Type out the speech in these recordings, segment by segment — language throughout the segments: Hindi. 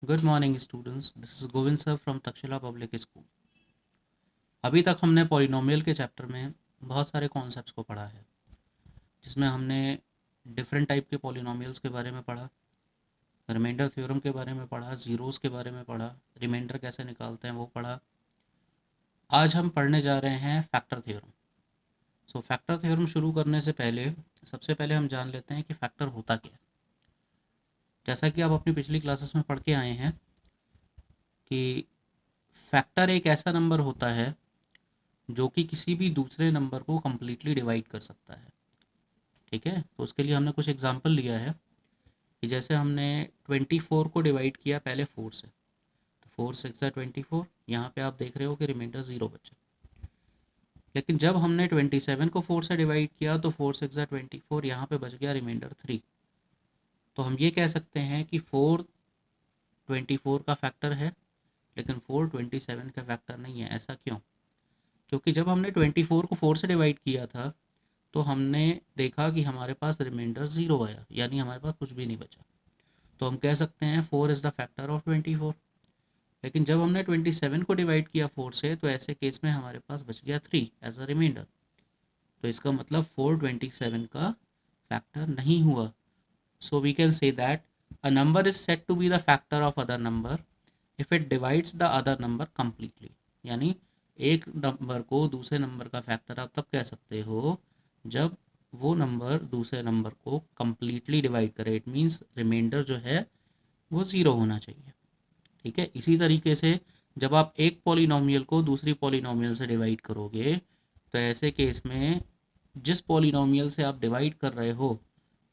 Good morning students, this is Govind sir from Takshashila public school. अभी तक हमने पॉलिनोमियल के चैप्टर में बहुत सारे कॉन्सेप्ट्स को पढ़ा है, जिसमें हमने डिफरेंट टाइप के पॉलिनोमियल्स के बारे में पढ़ा, रिमाइंडर थ्योरम के बारे में पढ़ा, ज़ीरोज़ के बारे में पढ़ा, रिमाइंडर कैसे निकालते हैं वो पढ़ा। आज हम पढ़ने जा रहे हैं फैक्टर थ्योरम। सो फैक्टर थ्योरम शुरू करने से पहले सबसे पहले हम जान लेते हैं कि फैक्टर होता क्या है। जैसा कि आप अपनी पिछली क्लासेस में पढ़ के आए हैं कि फैक्टर एक ऐसा नंबर होता है जो कि किसी भी दूसरे नंबर को कम्प्लीटली डिवाइड कर सकता है। ठीक है, तो उसके लिए हमने कुछ एग्जांपल लिया है कि जैसे हमने 24 को डिवाइड किया पहले 4 से, तो 4 6 24। यहाँ पे आप देख रहे हो कि रिमाइंडर 0 बचा। लेकिन जब हमने 27 को 4 से डिवाइड किया तो 4 6 24, यहाँ पे बच गया रिमाइंडर 3। तो हम ये कह सकते हैं कि 4 24 का फैक्टर है, लेकिन 4 27 का फैक्टर नहीं है। ऐसा क्यों? क्योंकि जब हमने 24 को 4 से डिवाइड किया था तो हमने देखा कि हमारे पास रिमाइंडर 0 आया, यानी हमारे पास कुछ भी नहीं बचा। तो हम कह सकते हैं 4 इज़ द फैक्टर ऑफ 24। लेकिन जब हमने 27 को डिवाइड किया 4 से, तो ऐसे केस में हमारे पास बच गया 3 एज अ रिमाइंडर। तो इसका मतलब 4 27 का फैक्टर नहीं हुआ। So we can say that a number is set to be the factor of other number if it divides the other number completely. यानी एक नंबर को दूसरे नंबर का फैक्टर आप तब कह सकते हो जब वो नंबर दूसरे नंबर को कंप्लीटली डिवाइड करे। इट मीन्स रिमाइंडर जो है वो ज़ीरो होना चाहिए। ठीक है, इसी तरीके से जब आप एक पॉलिनोमियल को दूसरी पॉलिनोमियल से डिवाइड करोगे, तो ऐसे केस में जिस पॉलिनोमियल से आप डिवाइड कर रहे हो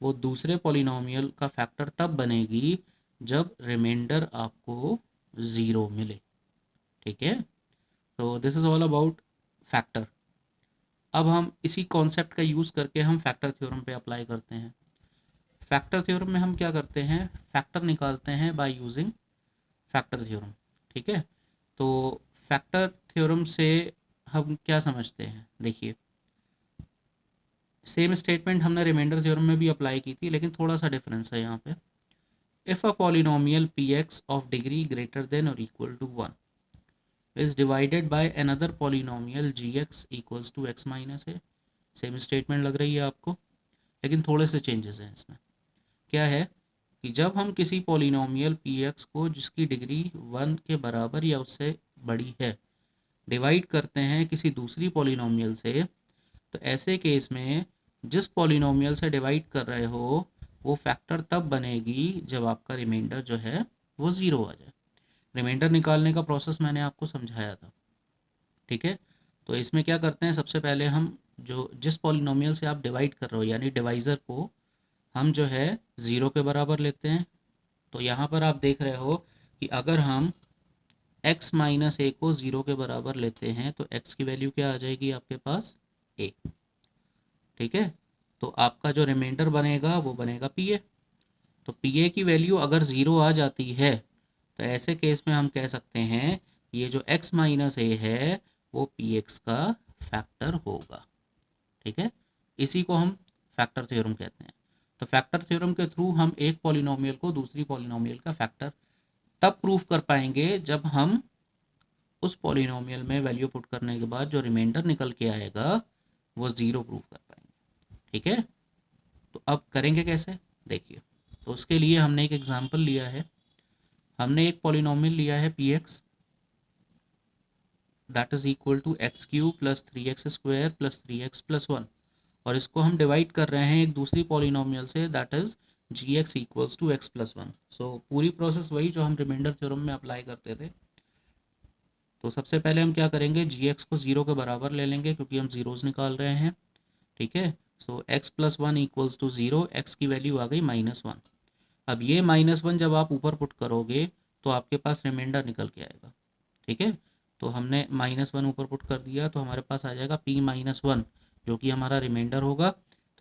वो दूसरे पॉलिनोमियल का फैक्टर तब बनेगी जब रिमाइंडर आपको ज़ीरो मिले। ठीक है, तो this is all about factor. अब हम इसी कॉन्सेप्ट का यूज़ करके हम फैक्टर थ्योरम पे अप्लाई करते हैं। फैक्टर थ्योरम में हम क्या करते हैं, फैक्टर निकालते हैं बाय यूजिंग फैक्टर थ्योरम। ठीक है, तो फैक्टर थ्योरम से हम क्या समझते हैं, देखिए सेम स्टेटमेंट हमने रिमाइंडर थ्योरम में भी अप्लाई की थी, लेकिन थोड़ा सा डिफरेंस है यहाँ पे। If a polynomial P x of degree greater than और equal to 1 is divided by another polynomial gx equals to x minus a। Same statement लग रही है आपको, लेकिन थोड़े से चेंजेस हैं इसमें। क्या है कि जब हम किसी पॉलिनोमियल पी एक्स को जिसकी डिग्री 1 के बराबर या उससे बड़ी है डिवाइड करते हैं किसी दूसरी पॉलिनोमियल से, तो ऐसे केस में जिस पॉलिनोमियल से डिवाइड कर रहे हो वो फैक्टर तब बनेगी जब आपका रिमाइंडर जो है वो ज़ीरो आ जाए। रिमाइंडर निकालने का प्रोसेस मैंने आपको समझाया था। ठीक है, तो इसमें क्या करते हैं, सबसे पहले हम जो जिस पॉलिनोमियल से आप डिवाइड कर रहे हो यानी डिवाइज़र को हम जो है ज़ीरो के बराबर लेते हैं। तो यहाँ पर आप देख रहे हो कि अगर हम x माइनस ए को ज़ीरो के बराबर लेते हैं तो x की वैल्यू क्या आ जाएगी आपके पास, a। ठीक है, तो आपका जो रिमाइंडर बनेगा वो बनेगा पी ए। तो पी ए की वैल्यू अगर ज़ीरो आ जाती है तो ऐसे केस में हम कह सकते हैं ये जो x माइनस ए है वो पी एक्स का फैक्टर होगा। ठीक है, इसी को हम फैक्टर थ्योरम कहते हैं। तो फैक्टर थ्योरम के थ्रू हम एक पॉलिनोमियल को दूसरी पॉलिनोमियल का फैक्टर तब प्रूफ कर पाएंगे जब हम उस पॉलिनोमियल में वैल्यू पुट करने के बाद जो रिमाइंडर निकल के आएगा वो ज़ीरो प्रूफ कर पाएंगे। ठीक है, तो अब करेंगे कैसे, देखिए। तो उसके लिए हमने एक एग्जांपल लिया है। हमने एक पॉलिनोमियल लिया है P X that is equal to X cube plus 3x² plus 3x plus 1, और इसको हम डिवाइड कर रहे हैं एक दूसरी पॉलिनोमियल से that is G X equals to X plus 1। So पूरी प्रोसेस वही जो हम रिमाइंडर थ्योरम में अप्लाई करते थे। तो सबसे पहले हम क्या करेंगे, जी एक्स को ज़ीरो के बराबर ले लेंगे क्योंकि हम ज़ीरोज़ निकाल रहे हैं। ठीक है, so x plus 1 equals to zero, x की वैल्यू आ गई -1। अब ये -1 जब आप ऊपर पुट करोगे तो आपके पास रिमाइंडर निकल के आएगा। ठीक है, तो हमने -1 ऊपर पुट कर दिया तो हमारे पास आ जाएगा p-1 जो कि हमारा रिमाइंडर होगा।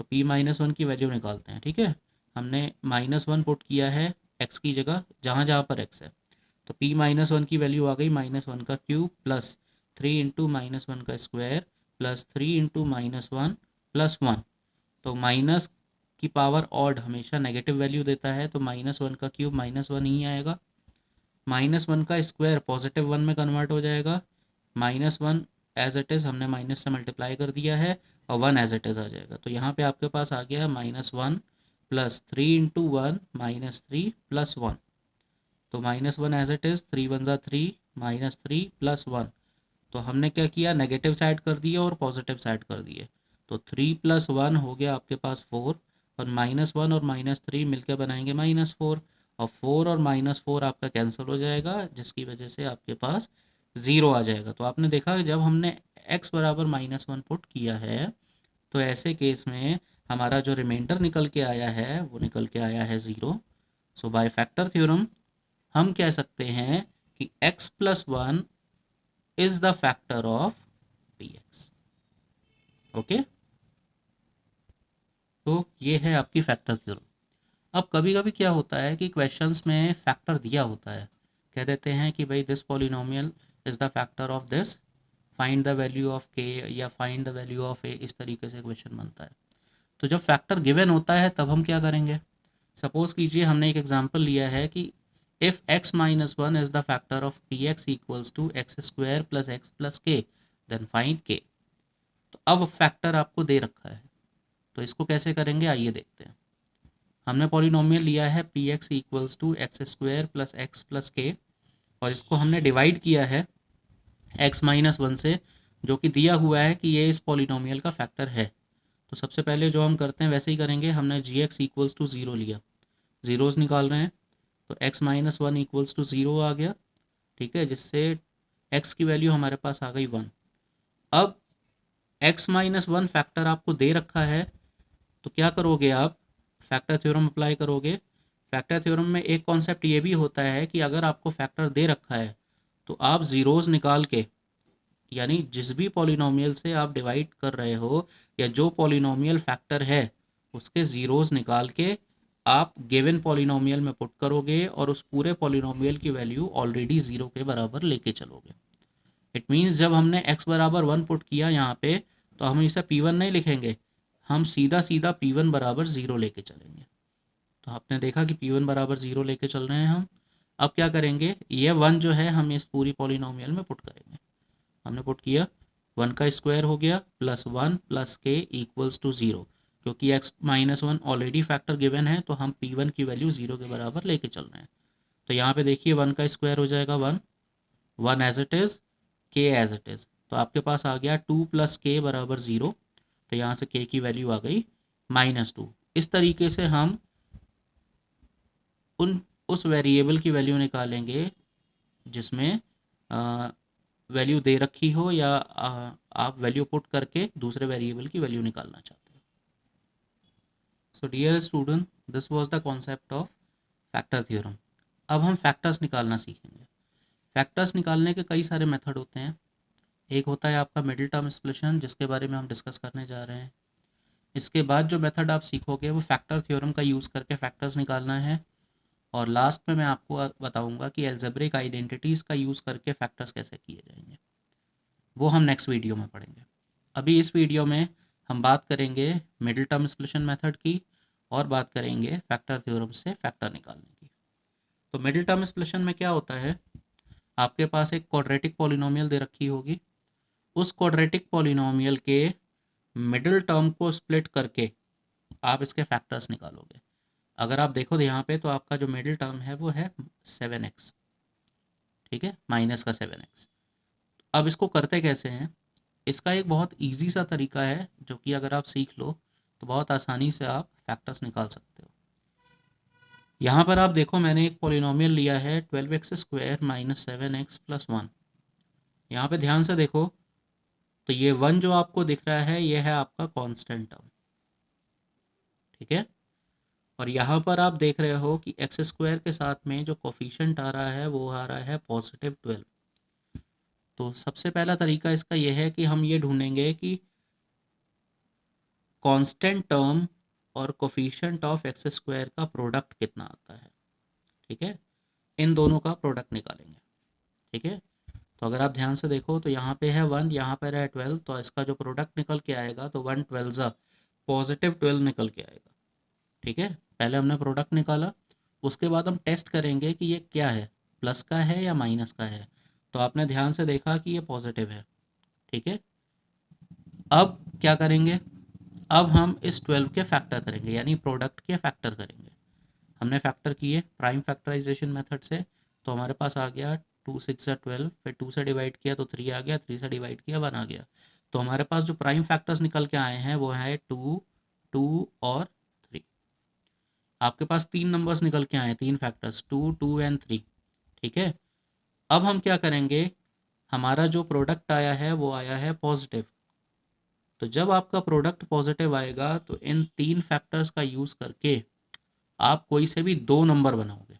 तो p-1 की वैल्यू निकालते हैं। ठीक है, हमने -1 पुट किया है x की जगह जहाँ जहाँ पर x है, तो p-1 की वैल्यू आ गई -1 का क्यूब प्लस 3 इंटू -1 का स्क्वायर प्लस 3 इंटू -1 प्लस 1। तो माइनस की पावर ऑड हमेशा नेगेटिव वैल्यू देता है, तो -1 का क्यूब -1 ही आएगा। -1 का स्क्वायर +1 में कन्वर्ट हो जाएगा, -1 एज इट इज़ हमने माइनस से मल्टीप्लाई कर दिया है और 1 एज इट इज़ आ जाएगा। तो यहाँ पे आपके पास आ गया -1 + 3 × 1 -3 + 1। तो -1 एज इट इज़, 3 × 1 = 3, -3 + 1। तो हमने क्या किया, नेगेटिव साइड कर दिए और पॉजिटिव साइड कर दिए। तो 3 + 1 हो गया आपके पास 4, और -1 और -3 मिलकर बनाएंगे -4, और 4 और -4 आपका कैंसिल हो जाएगा, जिसकी वजह से आपके पास 0 आ जाएगा। तो आपने देखा जब हमने x बराबर -1 पुट किया है, तो ऐसे केस में हमारा जो रिमाइंडर निकल के आया है वो निकल के आया है 0। सो बाय फैक्टर थ्योरम हम कह सकते हैं कि x + 1 is the factor of px। Okay, तो ये है आपकी फैक्टर थ्योरम। अब कभी कभी क्या होता है कि क्वेश्चंस में फैक्टर दिया होता है, कह देते हैं कि भाई this polynomial is the factor of this, find the value of k या find the value of a, इस तरीके से क्वेश्चन बनता है। तो जब फैक्टर गिवन होता है तब हम क्या करेंगे, सपोज कीजिए हमने एक एग्जांपल लिया है कि if x - 1 is the factor of px equals to x² + x + k, then find k। तो अब फैक्टर आपको दे रखा है, तो इसको कैसे करेंगे आइए देखते हैं। हमने पॉलिनोमियल लिया है px equals to x² + x + k, और इसको हमने डिवाइड किया है x - 1 से, जो कि दिया हुआ है कि ये इस पॉलिनोमियल का फैक्टर है। तो सबसे पहले जो हम करते हैं वैसे ही करेंगे, हमने gx इक्वल्स टू 0 लिया, ज़ीरोज़ निकाल रहे हैं, तो x - 1 इक्वल्स टू 0 आ गया, ठीक है, जिससे x की वैल्यू हमारे पास आ गई 1। अब x - 1 फैक्टर आपको दे रखा है, तो क्या करोगे आप, फैक्टर थ्योरम अप्लाई करोगे। फैक्टर थ्योरम में एक कॉन्सेप्ट ये भी होता है कि अगर आपको फैक्टर दे रखा है तो आप ज़ीरोज़ निकाल के, यानी जिस भी पॉलिनोमियल से आप डिवाइड कर रहे हो या जो पॉलिनोमियल फैक्टर है उसके ज़ीरोज़ निकाल के आप गिवन पॉलिनोमियल में पुट करोगे और उस पूरे पॉलिनोमियल की वैल्यू ऑलरेडी 0 के बराबर लेके चलोगे। इट मीन्स जब हमने x बराबर 1 पुट किया यहाँ पे, तो हम इसे p1 नहीं लिखेंगे, हम सीधा सीधा p1 बराबर 0 लेके चलेंगे। तो आपने देखा कि p1 बराबर 0 लेके चल रहे हैं हम। अब क्या करेंगे, ये 1 जो है हम इस पूरी पॉलिनोमियल में पुट करेंगे। हमने पुट किया, 1 का स्क्वायर हो गया +1 + k इक्वल्स टू 0। क्योंकि x - 1 ऑलरेडी फैक्टर गिवन है, तो हम p1 की वैल्यू 0 के बराबर लेके चल रहे हैं। तो यहाँ पे देखिए 1 का स्क्वायर हो जाएगा 1, 1 as it is, k as it is, तो आपके पास आ गया 2 + k बराबर 0। तो यहाँ से k की वैल्यू आ गई -2। इस तरीके से हम उस वेरिएबल की वैल्यू निकालेंगे जिसमें वैल्यू दे रखी हो, या आप वैल्यू पुट करके दूसरे वेरिएबल की वैल्यू निकालना चाहते हो। So dear student, this was the concept of factor theorem. अब हम फैक्टर्स निकालना सीखेंगे। फैक्टर्स निकालने के कई सारे मेथड होते हैं। एक होता है आपका मिडिल टर्म स्प्लिशन, जिसके बारे में हम डिस्कस करने जा रहे हैं। इसके बाद जो मेथड आप सीखोगे वो फैक्टर थ्योरम का यूज़ करके फैक्टर्स निकालना है, और लास्ट में मैं आपको बताऊंगा कि एल्जेब्रिक आइडेंटिटीज़ का यूज़ करके फैक्टर्स कैसे किए जाएंगे। वो हम नेक्स्ट वीडियो में पढ़ेंगे। अभी इस वीडियो में हम बात करेंगे मिडिल टर्म स्प्लिशन मेथड की, और बात करेंगे फैक्टर थ्योरम से फैक्टर निकालने की। तो मिडिल टर्म स्प्लिशन में क्या होता है, आपके पास एक क्वाड्रेटिक पॉलिनोमियल दे रखी होगी, उस क्वाड्रेटिक पॉलिनोमियल के मिडिल टर्म को स्प्लिट करके आप इसके फैक्टर्स निकालोगे। अगर आप देखो यहाँ पे, तो आपका जो मिडिल टर्म है वो है 7x, ठीक है, माइनस का 7x। अब इसको करते कैसे हैं, इसका एक बहुत इजी सा तरीका है, जो कि अगर आप सीख लो तो बहुत आसानी से आप फैक्टर्स निकाल सकते हो। यहाँ पर आप देखो, मैंने एक पॉलिनोमियल लिया है 12x² - 7x + 1। यहाँ पे ध्यान से देखो, तो ये 1 जो आपको दिख रहा है ये है आपका कांस्टेंट टर्म, ठीक है। और यहाँ पर आप देख रहे हो कि x² के साथ में जो कोफिशिएंट आ रहा है वो आ रहा है +12। तो सबसे पहला तरीका इसका यह है कि हम ये ढूंढेंगे कि कांस्टेंट टर्म और कोफिशिएंट ऑफ x² का प्रोडक्ट कितना आता है, ठीक है। इन दोनों का प्रोडक्ट निकालेंगे, ठीक है। तो अगर आप ध्यान से देखो, तो यहाँ पे है 1, यहाँ पर है 12, तो इसका जो प्रोडक्ट निकल के आएगा तो 1 12 +12 निकल के आएगा, ठीक है। पहले हमने प्रोडक्ट निकाला, उसके बाद हम टेस्ट करेंगे कि ये क्या है। प्लस का है या माइनस का है। तो आपने ध्यान से देखा कि ये पॉजिटिव है, ठीक है। अब क्या करेंगे, अब हम इस 12 के फैक्टर करेंगे, यानी प्रोडक्ट के फैक्टर करेंगे। हमने फैक्टर किए प्राइम फैक्टराइजेशन मेथड से, तो हमारे पास आ गया 2 6 12, फिर 2 से डिवाइड किया तो 3 आ गया, 3 से डिवाइड किया 1 आ गया। तो हमारे पास जो प्राइम फैक्टर्स निकल के आए हैं वो है 2, 2 और 3। आपके पास 3 नंबर्स निकल के आए हैं, 3 फैक्टर्स 2, 2 एंड 3, ठीक है। अब हम क्या करेंगे, हमारा जो प्रोडक्ट आया है वो आया है पॉजिटिव। तो जब आपका प्रोडक्ट पॉजिटिव आएगा तो इन 3 फैक्टर्स का यूज़ करके आप कोई से भी 2 नंबर बनाओगे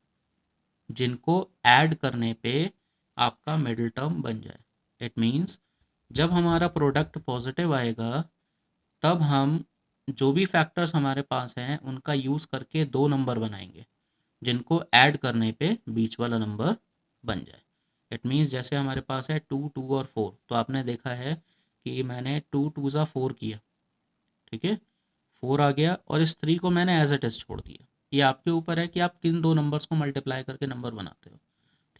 जिनको ऐड करने पे आपका मिडिल टर्म बन जाए। इट मीन्स जब हमारा प्रोडक्ट पॉजिटिव आएगा तब हम जो भी फैक्टर्स हमारे पास हैं उनका यूज़ करके 2 नंबर बनाएंगे जिनको ऐड करने पे बीच वाला नंबर बन जाए। इट मीन्स जैसे हमारे पास है 2, 2 और 4, तो आपने देखा है कि मैंने 2 2 ज़ा 4 किया, ठीक है, 4 आ गया, और इस 3 को मैंने एज इट इज़ छोड़ दिया। ये आपके ऊपर है कि आप किन 2 नंबर्स को मल्टीप्लाई करके नंबर बनाते हो,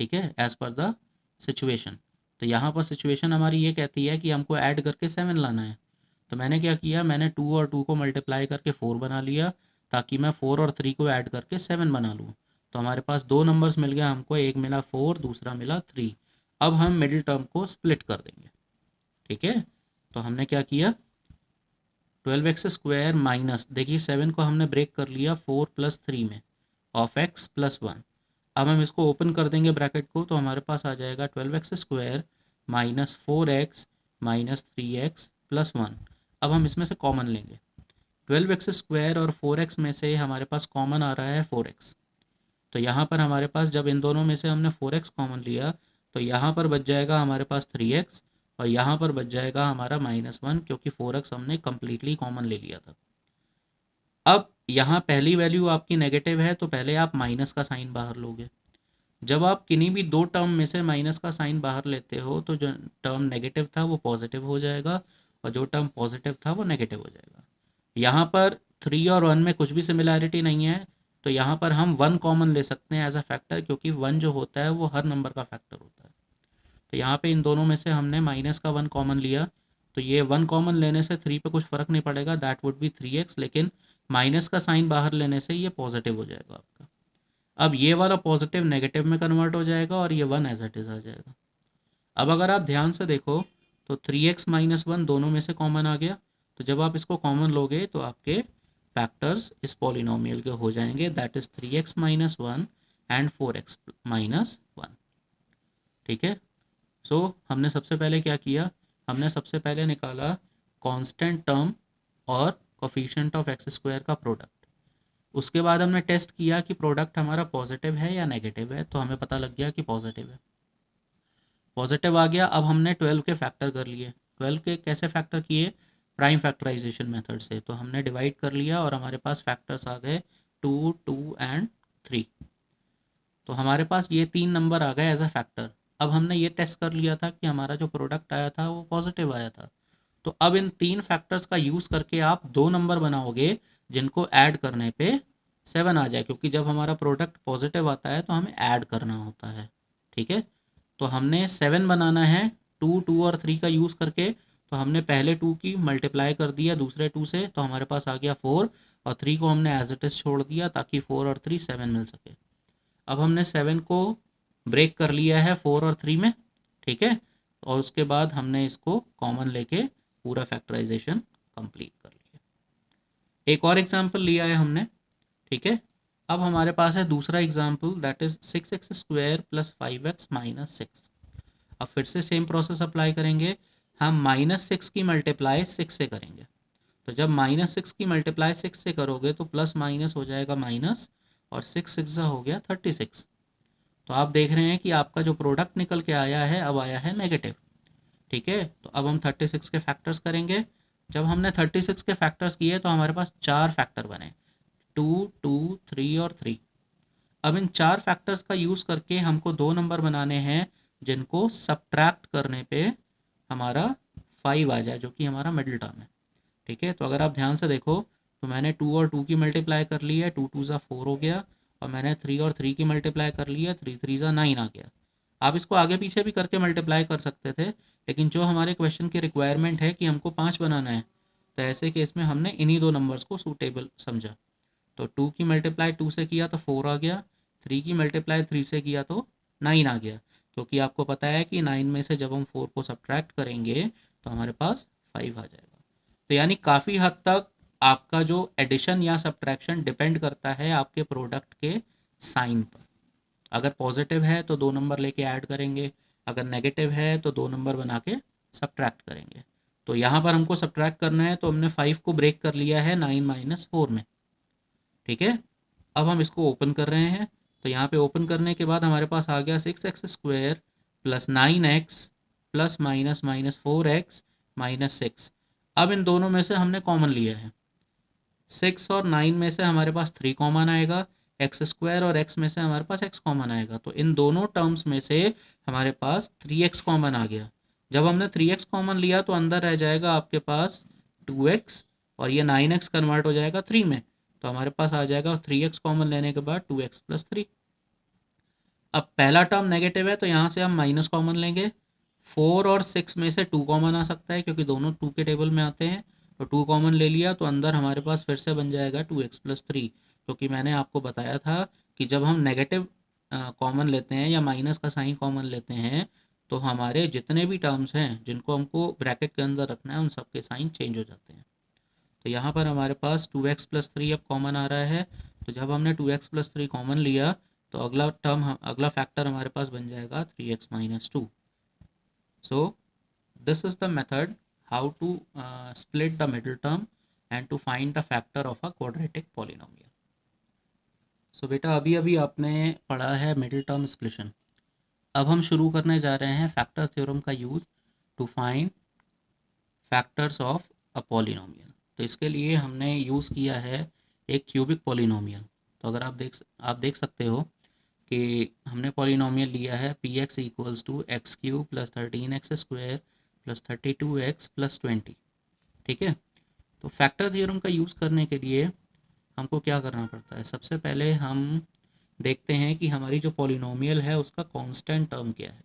ठीक है, एज़ पर द सिचुएशन। तो यहाँ पर सिचुएशन हमारी ये कहती है कि हमको ऐड करके 7 लाना है। तो मैंने क्या किया, मैंने 2 और 2 को मल्टीप्लाई करके 4 बना लिया ताकि मैं 4 और 3 को ऐड करके 7 बना लूँ। तो हमारे पास 2 नंबर्स मिल गया हमको, एक मिला 4, दूसरा मिला 3। अब हम मिडिल टर्म को स्प्लिट कर देंगे, ठीक है। तो हमने क्या किया, 12x² माइनस, देखिए 7 को हमने ब्रेक कर लिया 4 + 3 में, ऑफ x + 1। अब हम इसको ओपन कर देंगे ब्रैकेट को, तो हमारे पास आ जाएगा 12x² minus 4x minus 3x + 1। अब हम इसमें से कॉमन लेंगे, 12x² और 4x में से हमारे पास कॉमन आ रहा है 4x। तो यहाँ पर हमारे पास जब इन दोनों में से हमने 4x कॉमन लिया तो यहाँ पर बच जाएगा हमारे पास 3x, और यहाँ पर बच जाएगा हमारा -1, क्योंकि 4x हमने कम्प्लीटली कॉमन ले लिया था। अब यहाँ पहली वैल्यू आपकी नेगेटिव है तो पहले आप माइनस का साइन बाहर लोगे। जब आप किन्हीं भी 2 टर्म में से माइनस का साइन बाहर लेते हो तो जो टर्म नेगेटिव था वो पॉजिटिव हो जाएगा, और जो टर्म पॉजिटिव था वो नेगेटिव हो जाएगा। यहाँ पर 3 और 1 में कुछ भी सिमिलैरिटी नहीं है, तो यहाँ पर हम 1 कॉमन ले सकते हैं एज अ फैक्टर, क्योंकि 1 जो होता है वो हर नंबर का फैक्टर होता है। तो यहाँ पे इन दोनों में से हमने माइनस का 1 कॉमन लिया, तो ये 1 कॉमन लेने से 3 पे कुछ फ़र्क नहीं पड़ेगा, दैट वुड बी 3x, लेकिन माइनस का साइन बाहर लेने से ये पॉजिटिव हो जाएगा आपका। अब ये वाला पॉजिटिव नेगेटिव में कन्वर्ट हो जाएगा और ये 1 एज इट इज़ आ जाएगा। अब अगर आप ध्यान से देखो तो 3x माइनस 1 दोनों में से कॉमन आ गया, तो जब आप इसको कॉमन लोगे तो आपके फैक्टर्स इस पॉलिनोमियल के हो जाएंगे, that is 3x minus 1 and 4x minus 1, ठीक है। सो हमने सबसे पहले क्या किया, हमने सबसे पहले निकाला कांस्टेंट टर्म और कोफिशिएंट ऑफ x² का प्रोडक्ट। उसके बाद हमने टेस्ट किया कि प्रोडक्ट हमारा पॉजिटिव है या नेगेटिव है, तो हमें पता लग गया कि पॉजिटिव है। पॉजिटिव आ गया, अब हमने 12 के फैक्टर कर लिए। 12 के कैसे फैक्टर किए, प्राइम फैक्टराइजेशन मेथड से। तो हमने डिवाइड कर लिया और हमारे पास फैक्टर्स आ गए 2, 2 एंड 3। तो हमारे पास ये 3 नंबर आ गए एज अ फैक्टर। अब हमने ये टेस्ट कर लिया था कि हमारा जो प्रोडक्ट आया था वो पॉजिटिव आया था। तो अब इन 3 फैक्टर्स का यूज़ करके आप 2 नंबर बनाओगे जिनको ऐड करने पे 7 आ जाए, क्योंकि जब हमारा प्रोडक्ट पॉजिटिव आता है तो हमें ऐड करना होता है, ठीक है। तो हमने 7 बनाना है 2, 2 और 3 का यूज़ करके। तो हमने पहले 2 की मल्टीप्लाई कर दिया दूसरे 2 से, तो हमारे पास आ गया 4, और 3 को हमने एज इट इज़ छोड़ दिया ताकि 4 और 3 7 मिल सके। अब हमने 7 को ब्रेक कर लिया है 4 और 3 में, ठीक है, और उसके बाद हमने इसको कॉमन लेके पूरा फैक्टराइजेशन कंप्लीट कर लिया। एक और एग्जांपल लिया है हमने, ठीक है। अब हमारे पास है दूसरा example, that is 6x² + 5x - 6। अब फिर से सेम प्रोसेस अप्लाई करेंगे, हम -6 की मल्टीप्लाई 6 से करेंगे। तो जब -6 की मल्टीप्लाई 6 से करोगे तो प्लस माइनस हो जाएगा माइनस, और 6 6 हो गया 36। तो आप देख रहे हैं कि आपका जो प्रोडक्ट निकल के आया है अब आया है नेगेटिव, ठीक है। तो अब हम 36 के फैक्टर्स करेंगे। जब हमने 36 के फैक्टर्स किए तो हमारे पास 4 फैक्टर बने, 2, 2, 3 और 3। अब इन 4 फैक्टर्स का यूज़ करके हमको 2 नंबर बनाने हैं जिनको सब्ट्रैक्ट करने पे हमारा 5 आ जाए, जो कि हमारा मिडिल टर्म है, ठीक है। तो अगर आप ध्यान से देखो तो मैंने 2 और 2 की मल्टीप्लाई कर ली है, 2 2 ज़ा 4 हो गया, और मैंने 3 और 3 की मल्टीप्लाई कर लिया, 3 3 ज़ा 9 आ गया। आप इसको आगे पीछे भी करके मल्टीप्लाई कर सकते थे, लेकिन जो हमारे क्वेश्चन की रिक्वायरमेंट है कि हमको 5 बनाना है, तो ऐसे केस में हमने इन्हीं दो नंबर्स को सूटेबल समझा। तो 2 की मल्टीप्लाई 2 से किया तो 4 आ गया, 3 की मल्टीप्लाई 3 से किया तो 9 आ गया, क्योंकि आपको पता है कि 9 में से जब हम 4 को सब्ट्रैक्ट करेंगे तो हमारे पास 5 आ जाएगा। तो यानी काफ़ी हद तक आपका जो एडिशन या सब्ट्रैक्शन डिपेंड करता है आपके प्रोडक्ट के साइन पर। अगर पॉजिटिव है तो 2 नंबर लेके ऐड करेंगे, अगर नेगेटिव है तो 2 नंबर बना के सब्ट्रैक्ट करेंगे। तो यहाँ पर हमको सब्ट्रैक्ट करना है, तो हमने 5 को ब्रेक कर लिया है 9 माइनस 4 में। ठीक है, अब हम इसको ओपन कर रहे हैं, तो यहाँ पे ओपन करने के बाद हमारे पास आ गया 6x² plus 9x plus minus minus 4x minus 6। अब इन दोनों में से हमने कॉमन लिया है, 6 और 9 में से हमारे पास 3 कॉमन आएगा, x² और x में से हमारे पास x कॉमन आएगा, तो इन दोनों टर्म्स में से हमारे पास 3x कॉमन आ गया। जब हमने 3x कॉमन लिया तो अंदर रह जाएगा आपके पास 2x, और ये 9x कन्वर्ट हो जाएगा 3 में, तो हमारे पास आ जाएगा 3x कॉमन लेने के बाद 2x प्लस 3। अब पहला टर्म नेगेटिव है तो यहाँ से हम माइनस कॉमन लेंगे, 4 और 6 में से 2 कॉमन आ सकता है क्योंकि दोनों 2 के टेबल में आते हैं, तो 2 कॉमन ले लिया तो अंदर हमारे पास फिर से बन जाएगा 2x प्लस 3, क्योंकि मैंने आपको बताया था कि जब हम नेगेटिव कॉमन लेते हैं या माइनस का साइन कॉमन लेते हैं तो हमारे जितने भी टर्म्स हैं जिनको हमको ब्रैकेट के अंदर रखना है उन सब के साइन चेंज हो जाते हैं। तो यहाँ पर हमारे पास 2x प्लस 3 अब कॉमन आ रहा है, तो जब हमने 2x प्लस 3 कॉमन लिया तो अगला फैक्टर हमारे पास बन जाएगा 3x minus 2। So this is the method how to split the middle term and to find the factor of a quadratic polynomial. So बेटा अभी अभी आपने पढ़ा है मिडिल टर्म स्प्लिशन। अब हम शुरू करने जा रहे हैं फैक्टर थ्योरम का use to find factors of a polynomial. तो इसके लिए हमने यूज़ किया है एक क्यूबिक पॉलिनोमियल। तो अगर आप देख सकते हो कि हमने पॉलिनोमियल लिया है P X equals to x³ plus 13x² plus 32x plus 20। ठीक है, तो फैक्टर थ्योरम का यूज़ करने के लिए हमको क्या करना पड़ता है, सबसे पहले हम देखते हैं कि हमारी जो पॉलिनोमियल है उसका कांस्टेंट टर्म क्या है।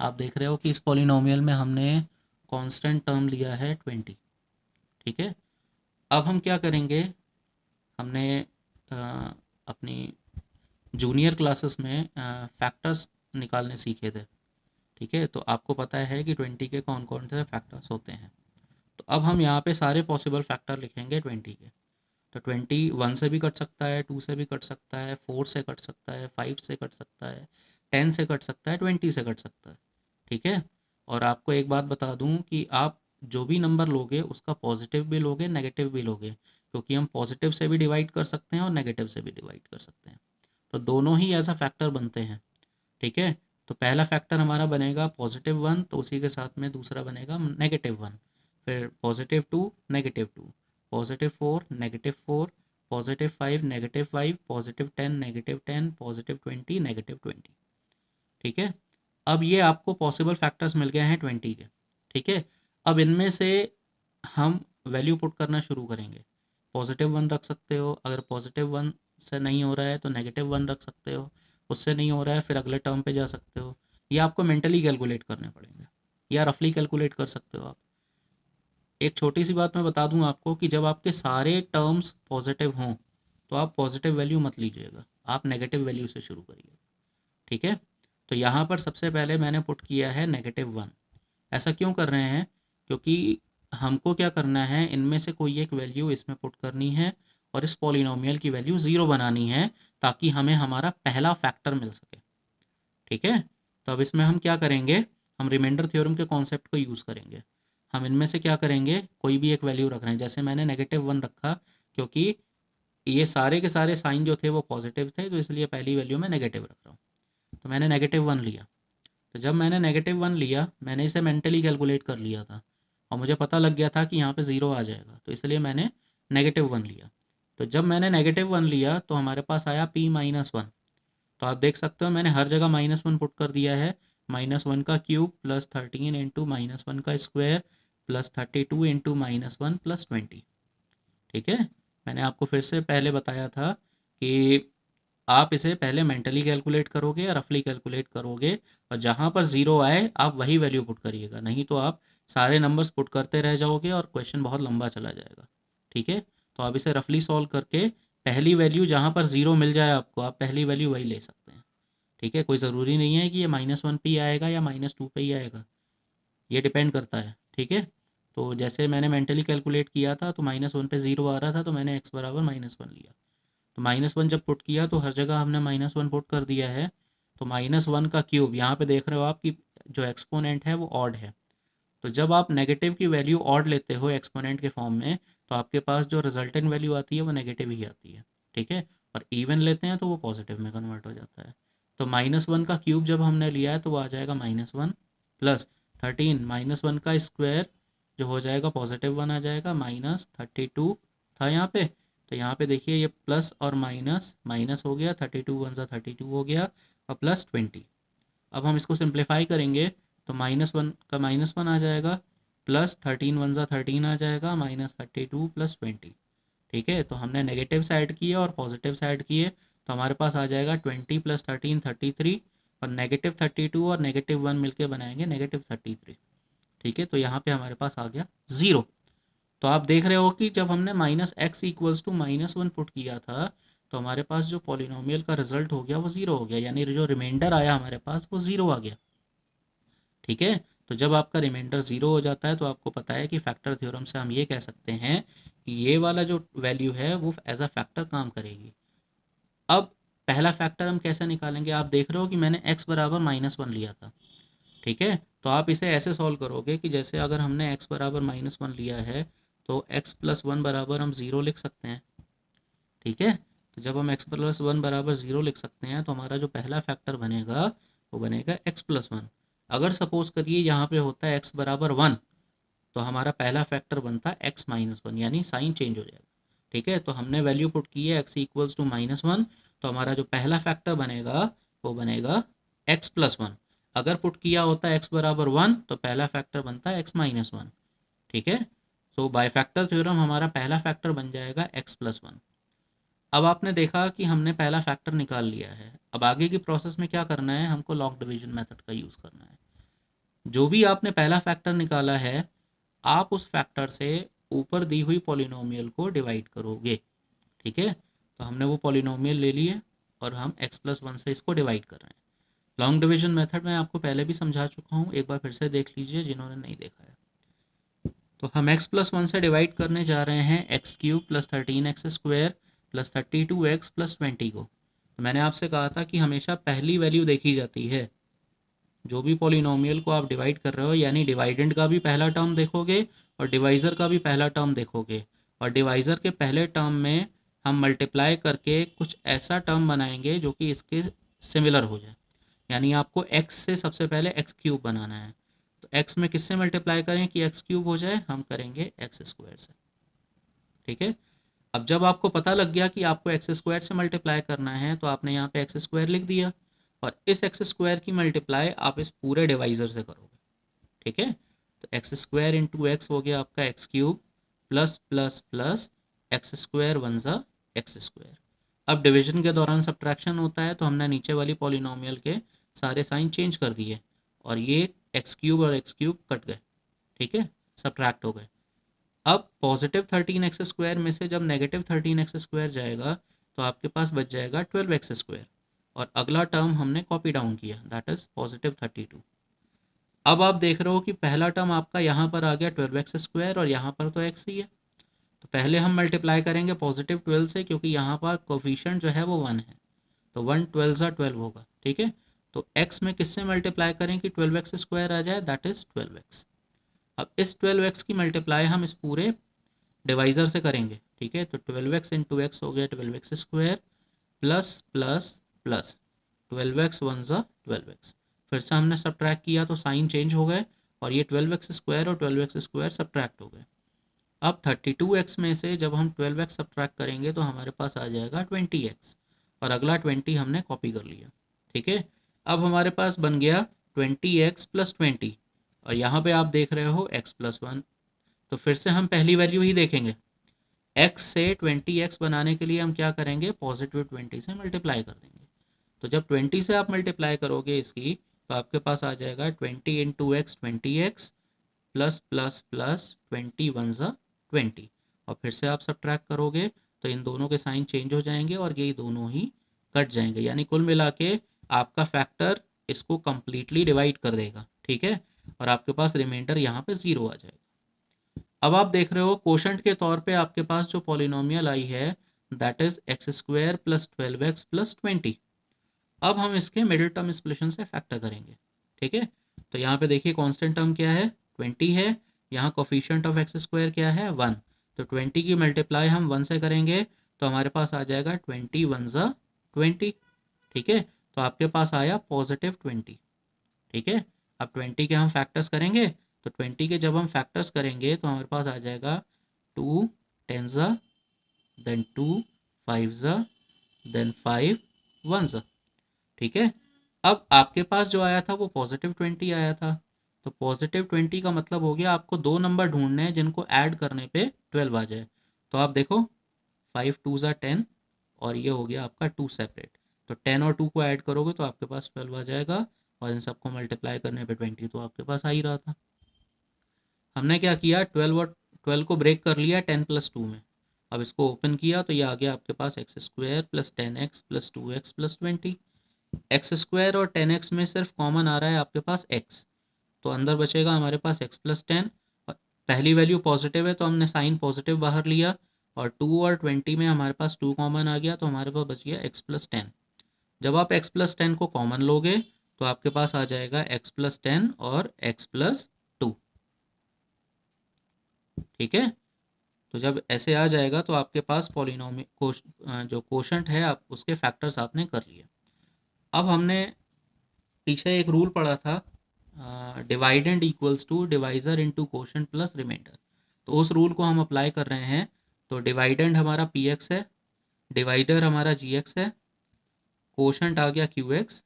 आप देख रहे हो कि इस पॉलिनोमियल में हमने कांस्टेंट टर्म लिया है 20। ठीक है, अब हम क्या करेंगे, हमने अपनी जूनियर क्लासेस में फैक्टर्स निकालने सीखे थे। ठीक है, तो आपको पता है कि 20 के कौन कौन से फैक्टर्स होते हैं। तो अब हम यहाँ पे सारे पॉसिबल फैक्टर लिखेंगे 20 के। तो 20 1 से भी कट सकता है, 2 से भी कट सकता है, 4 से कट सकता है, 5 से कट सकता है, 10 से कट सकता है, 20 से कट सकता है। ठीक है, और आपको एक बात बता दूं कि आप जो भी नंबर लोगे उसका पॉजिटिव भी लोगे नेगेटिव भी लोगे, क्योंकि हम पॉजिटिव से भी डिवाइड कर सकते हैं और नेगेटिव से भी डिवाइड कर सकते हैं, तो दोनों ही ऐसा फैक्टर बनते हैं। ठीक है, तो पहला फैक्टर हमारा बनेगा +1, तो उसी के साथ में दूसरा बनेगा -1, फिर +2 -2, +4 -4, +5 -5, +10 -10, +20 -20। ठीक है, अब ये आपको पॉसिबल फैक्टर्स मिल गए हैं 20 के। ठीक है, अब इनमें से हम वैल्यू पुट करना शुरू करेंगे। +1 रख सकते हो, अगर +1 से नहीं हो रहा है तो -1 रख सकते हो, उससे नहीं हो रहा है फिर अगले टर्म पे जा सकते हो। ये आपको मेंटली कैलकुलेट करने पड़ेंगे या रफली कैलकुलेट कर सकते हो आप। एक छोटी सी बात मैं बता दूं आपको कि जब आपके सारे टर्म्स पॉजिटिव हों तो आप पॉजिटिव वैल्यू मत लीजिएगा, आप नेगेटिव वैल्यू से शुरू करिए। ठीक है, तो यहाँ पर सबसे पहले मैंने पुट किया है -1। ऐसा क्यों कर रहे हैं, क्योंकि हमको क्या करना है, इनमें से कोई एक वैल्यू इसमें पुट करनी है और इस पॉलिनोमियल की वैल्यू 0 बनानी है ताकि हमें हमारा पहला फैक्टर मिल सके। ठीक है, तो अब इसमें हम क्या करेंगे, हम रिमाइंडर थ्योरम के कॉन्सेप्ट को यूज़ करेंगे। हम इनमें से क्या करेंगे, कोई भी एक वैल्यू रख रहे हैं, जैसे मैंने -1 रखा क्योंकि ये सारे के सारे साइन जो थे वो पॉजिटिव थे, तो इसलिए पहली वैल्यू मैं नेगेटिव रख रहा हूँ। तो मैंने -1 लिया, तो जब मैंने -1 लिया मैंने इसे मेंटली कैलकुलेट कर लिया था और मुझे पता लग गया था कि यहाँ पे 0 आ जाएगा, तो इसलिए मैंने -1 लिया। तो जब मैंने -1 लिया तो हमारे पास आया p-1। तो आप देख सकते हो मैंने हर जगह -1 पुट कर दिया है, -1 का क्यूब प्लस 13 इंटू -1 का स्क्वायर प्लस 32 इंटू -1 प्लस 20। ठीक है, मैंने आपको फिर से पहले बताया था कि आप इसे पहले मेंटली कैलकुलेट करोगे या रफली कैलकुलेट करोगे, और जहाँ पर ज़ीरो आए आप वही वैल्यू पुट करिएगा, नहीं तो आप सारे नंबर्स पुट करते रह जाओगे और क्वेश्चन बहुत लंबा चला जाएगा। ठीक है, तो आप इसे रफली सॉल्व करके पहली वैल्यू जहाँ पर ज़ीरो मिल जाए आपको, आप पहली वैल्यू वही ले सकते हैं। ठीक है, कोई ज़रूरी नहीं है कि ये -1 पे ही आएगा या -2 पे ही आएगा, ये डिपेंड करता है। ठीक है, तो जैसे मैंने मेंटली कैलकुलेट किया था तो -1 पे ज़ीरो आ रहा था तो मैंने x बराबर -1 लिया। तो -1 जब पुट किया तो हर जगह हमने -1 पुट कर दिया है। तो -1 का क्यूब, यहाँ पे देख रहे हो आप कि जो एक्सपोनेंट है वो ऑड है। तो जब आप नेगेटिव की वैल्यू ऑड लेते हो एक्सपोनेंट के फॉर्म में, तो आपके पास जो रिजल्टेंट वैल्यू आती है वो नेगेटिव ही आती है। ठीक है, और इवन लेते हैं तो वो पॉजिटिव में कन्वर्ट हो जाता है। तो -1 का क्यूब जब हमने लिया है तो वो आ जाएगा -1 प्लस 13, -1 का स्क्वायर जो हो जाएगा +1 आ जाएगा, -32 था यहाँ पे। तो यहाँ पे देखिए ये प्लस और माइनस माइनस हो गया, 32 वन ज़ा 32 हो गया और +20। अब हम इसको सिंप्लीफाई करेंगे तो -1 का -1 आ जाएगा, प्लस 13 वन ज़ा 13 आ जाएगा, -32 + 20। ठीक है, तो हमने नेगेटिव साइड किए और पॉजिटिव साइड किए, तो हमारे पास आ जाएगा 20 + 13 33, और -32 और -1 मिलके बनाएंगे -33। ठीक है, तो यहाँ पे हमारे पास आ गया 0। तो आप देख रहे हो कि जब हमने -x = -1 पुट किया था तो हमारे पास जो पॉलिनोमियल का रिजल्ट हो गया वो 0 हो गया, यानी जो रिमाइंडर आया हमारे पास वो 0 आ गया। ठीक है, तो जब आपका रिमाइंडर 0 हो जाता है तो आपको पता है कि फैक्टर थ्योरम से हम ये कह सकते हैं कि ये वाला जो वैल्यू है वो एज अ फैक्टर काम करेगी। अब पहला फैक्टर हम कैसे निकालेंगे, आप देख रहे हो कि मैंने x बराबर -1 लिया था। ठीक है, तो आप इसे ऐसे सॉल्व करोगे कि जैसे अगर हमने x बराबर -1 लिया है तो x + 1 बराबर हम 0 लिख सकते हैं। ठीक है, तो जब हम x + 1 बराबर 0 लिख सकते हैं तो हमारा जो पहला फैक्टर बनेगा वो बनेगा x + 1। अगर सपोज करिए यहाँ पे होता है x बराबर 1, तो हमारा पहला फैक्टर बनता है x - 1, यानी साइन चेंज हो जाएगा। ठीक है, तो हमने वैल्यू पुट की है x = -1, तो हमारा जो पहला फैक्टर बनेगा वो बनेगा x + 1। अगर पुट किया होता है x बराबर 1 तो पहला फैक्टर बनता है x - 1। ठीक है, तो बाय फैक्टर थ्योरम हमारा पहला फैक्टर बन जाएगा x + 1। अब आपने देखा कि हमने पहला फैक्टर निकाल लिया है। अब आगे की प्रोसेस में क्या करना है, हमको लॉग डिवीजन मेथड का यूज़ करना है। जो भी आपने पहला फैक्टर निकाला है, आप उस फैक्टर से ऊपर दी हुई पॉलिनोमियल को डिवाइड करोगे। ठीक है, तो हमने वो पॉलिनोमियल ले लिए और हम x + 1 से इसको डिवाइड कर रहे हैं। लॉन्ग डिवीजन मेथड में आपको पहले भी समझा चुका हूँ, एक बार फिर से देख लीजिए जिन्होंने नहीं देखा है। तो हम x + 1 से डिवाइड करने जा रहे हैं x³ + 13x² + 32x + 20 को। तो मैंने आपसे कहा था कि हमेशा पहली वैल्यू देखी जाती है। जो भी पॉलिनोमियल को आप डिवाइड कर रहे हो, यानी डिवाइडेंड का भी पहला टर्म देखोगे और डिवाइज़र का भी पहला टर्म देखोगे, और डिवाइज़र के पहले टर्म में हम मल्टीप्लाई करके कुछ ऐसा टर्म बनाएंगे जो कि इसके सिमिलर हो जाए। यानी आपको x से सबसे पहले x³ बनाना है, तो x में किससे मल्टीप्लाई करें कि x³ हो जाए, हम करेंगे x² से। ठीक है, अब जब आपको पता लग गया कि आपको x² से मल्टीप्लाई करना है तो आपने यहाँ पे x² लिख दिया, और इस x² की मल्टीप्लाई आप इस पूरे डिवाइज़र से करोगे। ठीक है, तो x² × x हो गया आपका x³ plus plus plus x² one ज़ा x²। अब डिवीजन के दौरान सब्ट्रैक्शन होता है तो हमने नीचे वाली पॉलिनोमियल के सारे साइन चेंज कर दिए और ये x³ और x³ कट गए। ठीक है, सब्ट्रैक्ट हो गए। अब पॉजिटिव 13x² में से जब नेगेटिव 13x² जाएगा तो आपके पास बच जाएगा 12x², और अगला टर्म हमने कॉपी डाउन किया, दैट इज +32। अब आप देख रहे हो कि पहला टर्म आपका यहाँ पर आ गया 12x² और यहाँ पर तो x ही है, तो पहले हम मल्टीप्लाई करेंगे +12 से, क्योंकि यहाँ पर कोफिशिएंट जो है वो 1 है, तो 1 12 ज़ा 12 होगा। ठीक है, तो x में किससे मल्टीप्लाई करें कि 12x² आ जाए, दैट इज 12x। अब इस 12x की मल्टीप्लाई हम इस पूरे डिवाइज़र से करेंगे। ठीक है, तो 12x × x हो गया 12x² plus plus plus 12x one ज़ा 12x। फिर से हमने सब्ट्रैक्ट किया तो साइन चेंज हो गए और ये 12x² और 12x² सब्ट्रैक्ट हो गए। अब 32x में से जब हम 12x सब्ट्रैक्ट करेंगे तो हमारे पास आ जाएगा 20x, और अगला 20 हमने कॉपी कर लिया। ठीक है, अब हमारे पास बन गया 20x + 20, और यहाँ पे आप देख रहे हो x + 1। तो फिर से हम पहली वैल्यू ही देखेंगे, x से 20x बनाने के लिए हम क्या करेंगे, पॉजिटिव 20 से मल्टीप्लाई कर देंगे। तो जब 20 से आप मल्टीप्लाई करोगे इसकी, तो आपके पास आ जाएगा 20 into x 20x plus plus plus 21 ज़ा 20, और फिर से आप सब्ट्रैक्ट करोगे तो इन दोनों के साइन चेंज हो जाएंगे और ये दोनों ही कट जाएंगे, यानी कुल मिला के आपका फैक्टर इसको कंप्लीटली डिवाइड कर देगा, ठीक है, और आपके पास रिमाइंडर यहाँ पे 0 आ जाएगा। अब आप देख रहे हो कोशंट के तौर पे आपके पास जो पॉलिनोमियल आई है that is x square plus 12x plus 20। अब हम इसके मिडिल टर्म स्प्लिशन से फैक्टर करेंगे, ठीक है। तो यहाँ पे देखिए कांस्टेंट टर्म क्या है, 20 है, यहाँ कोफिशिएंट ऑफ एक्स स्क्वायर क्या है, 1। तो 20 की मल्टीप्लाई हम 1 से करेंगे तो हमारे पास आ जाएगा 21 ज़ा 20, ठीक है। तो आपके पास आया पॉजिटिव 20, ठीक है। अब 20 के हम फैक्टर्स करेंगे, तो 20 के जब हम फैक्टर्स करेंगे तो हमारे पास आ जाएगा 2 10 ज़ा, देन 2 5 ज़ा, देन 5 1 ज़ा, ठीक है। अब आपके पास जो आया था वो पॉजिटिव 20 आया था, तो पॉजिटिव 20 का मतलब हो गया आपको दो नंबर ढूंढने हैं जिनको ऐड करने पे 12 आ जाए। तो आप देखो 5 2 ज़ा 10 और ये हो गया आपका 2 सेपरेट, तो 10 और 2 को ऐड करोगे तो आपके पास 12 आ जाएगा, और इन सबको मल्टीप्लाई करने पे 20 तो आपके पास आ ही रहा था। हमने क्या किया, 12 और 12 को ब्रेक कर लिया 10 प्लस 2 में। अब इसको ओपन किया तो ये आ गया आपके पास x square plus 10x plus 2x plus 20। X square और 10x में सिर्फ कॉमन आ रहा है आपके पास x, तो अंदर बचेगा हमारे पास x प्लस 10। पहली वैल्यू पॉजिटिव है तो हमने साइन पॉजिटिव बाहर लिया, और 2 और 20 में हमारे पास 2 कॉमन आ गया तो हमारे पास बच गया x प्लस 10। जब आप x प्लस 10 को कॉमन लोगे तो आपके पास आ जाएगा x प्लस 10 और x प्लस 2, ठीक है। तो जब ऐसे आ जाएगा तो आपके पास पॉलिनोमी जो कोशंट है आप उसके फैक्टर्स आपने कर लिए। अब हमने पीछे एक रूल पढ़ा था, dividend equals to divisor into quotient plus remainder, तो उस रूल को हम अप्लाई कर रहे हैं। तो डिवाइडेंड हमारा पी एक्स है, डिवाइडर हमारा जी एक्स है, कोशंट आ गया क्यू एक्स,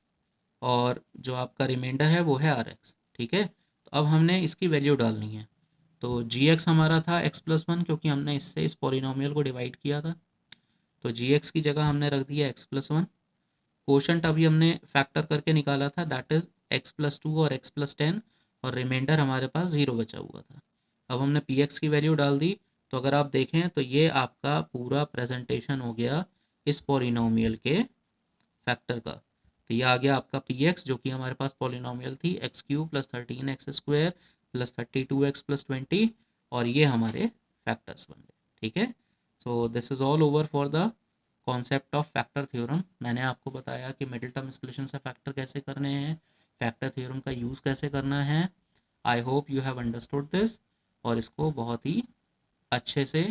और जो आपका रिमाइंडर है वो है आर एक्स, ठीक है। तो अब हमने इसकी वैल्यू डालनी है। तो जी एक्स हमारा था एक्स प्लस 1, क्योंकि हमने इससे इस पॉलिनोमियल को डिवाइड किया था, तो जी एक्स की जगह हमने रख दिया एक्स प्लस 1। कोशंट अभी हमने फैक्टर करके निकाला था दैट इज एक्स प्लस 2 और एक्स प्लस 10, और रिमाइंडर हमारे पास 0 बचा हुआ था। अब हमने पी एक्स की वैल्यू डाल दी, तो अगर आप देखें तो ये आपका पूरा प्रेजेंटेशन हो गया इस पॉलिनोमियल के फैक्टर का। तो ये आ गया आपका पी एक्स, जो कि हमारे पास पॉलिनोमियल थी x cube plus 13x square plus 32x plus 20, और ये हमारे फैक्टर्स बन गए, ठीक है। सो this is all over for the concept of factor theorem. मैंने आपको बताया कि मिडिल टर्म स्प्लिशन से फैक्टर कैसे करने हैं, फैक्टर थ्योरम का यूज़ कैसे करना है। I hope you have understood this, और इसको बहुत ही अच्छे से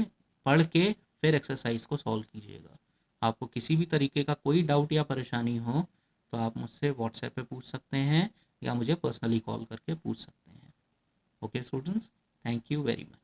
पढ़ के फिर एक्सरसाइज को सॉल्व कीजिएगा। आपको किसी भी तरीके का कोई डाउट या परेशानी हो तो आप मुझसे व्हाट्सएप पे पूछ सकते हैं या मुझे पर्सनली कॉल करके पूछ सकते हैं। Okay students, thank you very much.